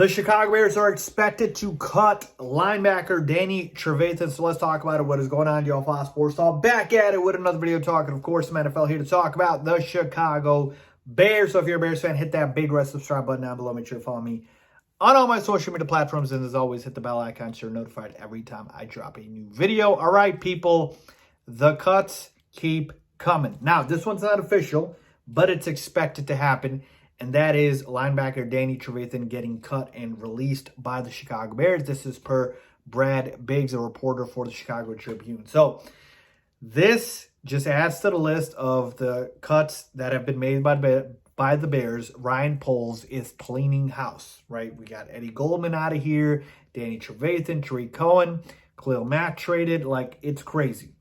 The Chicago Bears are expected to cut linebacker Danny Trevathan. So let's talk about it. What is going on, y'all? Faiz Sports Talk back at it with another video talking, of course, some NFL here to talk about the Chicago Bears. So if you're a Bears fan, hit that big red subscribe button down below. Make sure to follow me on all my social media platforms. And as always, hit the bell icon so you're notified every time I drop a new video. All right, people, the cuts keep coming. Now, this one's not official, but it's expected to happen. And that is linebacker Danny Trevathan getting cut and released by the Chicago Bears. This is per Brad Biggs, a reporter for the Chicago Tribune. So this just adds to the list of the cuts that have been made by the Bears. Ryan Poles is cleaning house, right? We got Eddie Goldman out of here, Danny Trevathan, Tariq Cohen, Khalil Mack traded. Like, it's crazy.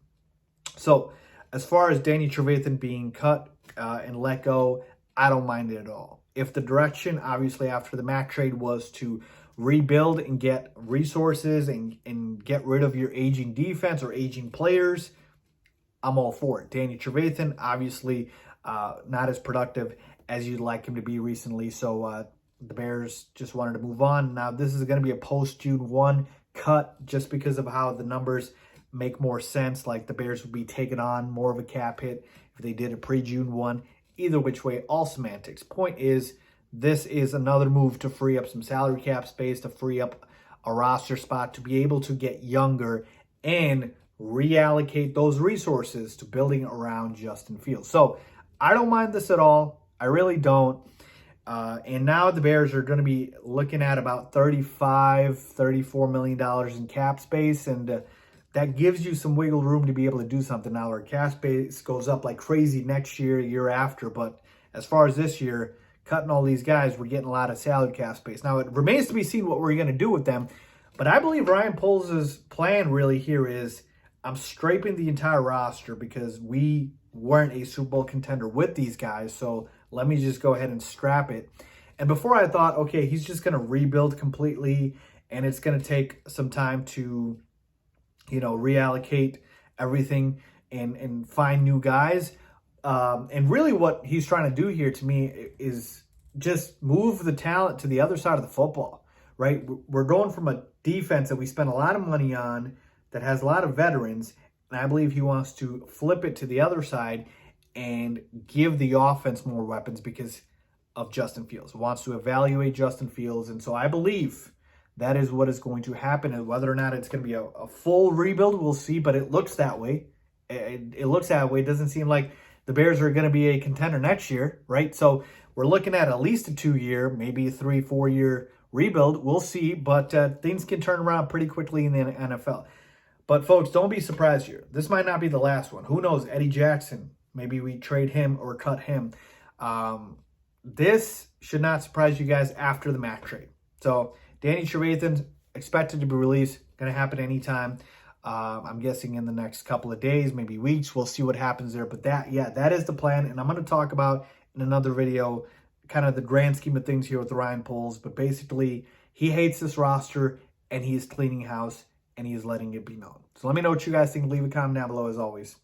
So as far as Danny Trevathan being cut and let go, I don't mind it at all. If the direction, obviously, after the Mack trade was to rebuild and get resources and get rid of your aging defense or aging players, I'm all for it. Danny Trevathan, obviously, not as productive as you'd like him to be recently. So the Bears just wanted to move on. Now, this is going to be a post-June 1 cut just because of how the numbers make more sense. Like, the Bears would be taking on more of a cap hit if they did a pre-June 1. Either which way, all semantics. Point is, this is another move to free up some salary cap space, to free up a roster spot, to be able to get younger and reallocate those resources to building around Justin Fields. So I don't mind this at all. I really don't. And now the Bears are going to be looking at about $34 million in cap space. And that gives you some wiggle room to be able to do something. Now, our cap space goes up like crazy next year, year after. But as far as this year, cutting all these guys, we're getting a lot of salary cap space. Now, it remains to be seen what we're going to do with them. But I believe Ryan Poles' plan really here is, I'm scraping the entire roster because we weren't a Super Bowl contender with these guys. So let me just go ahead and scrap it. And before I thought, okay, he's just going to rebuild completely and it's going to take some time to, reallocate everything and find new guys. And really what he's trying to do here to me is just move the talent to the other side of the football, right? We're going from a defense that we spent a lot of money on that has a lot of veterans, and I believe he wants to flip it to the other side and give the offense more weapons because of Justin Fields. He wants to evaluate Justin Fields, and so I believe that is what is going to happen. And whether or not it's going to be a full rebuild, we'll see, but it looks that way. It looks that way. It doesn't seem like the Bears are going to be a contender next year, right? So we're looking at least a 2-year, maybe a 3-4 year rebuild. We'll see, but things can turn around pretty quickly in the NFL. But folks, don't be surprised here. This might not be the last one. Who knows? Eddie Jackson, maybe we trade him or cut him. This should not surprise you guys after the Mack trade. So Danny Trevathan's expected to be released. Going to happen anytime. I'm guessing in the next couple of days, maybe weeks. We'll see what happens there. But that is the plan. And I'm going to talk about in another video kind of the grand scheme of things here with Ryan Poles. But basically, he hates this roster and he's cleaning house and he is letting it be known. So let me know what you guys think. Leave a comment down below as always.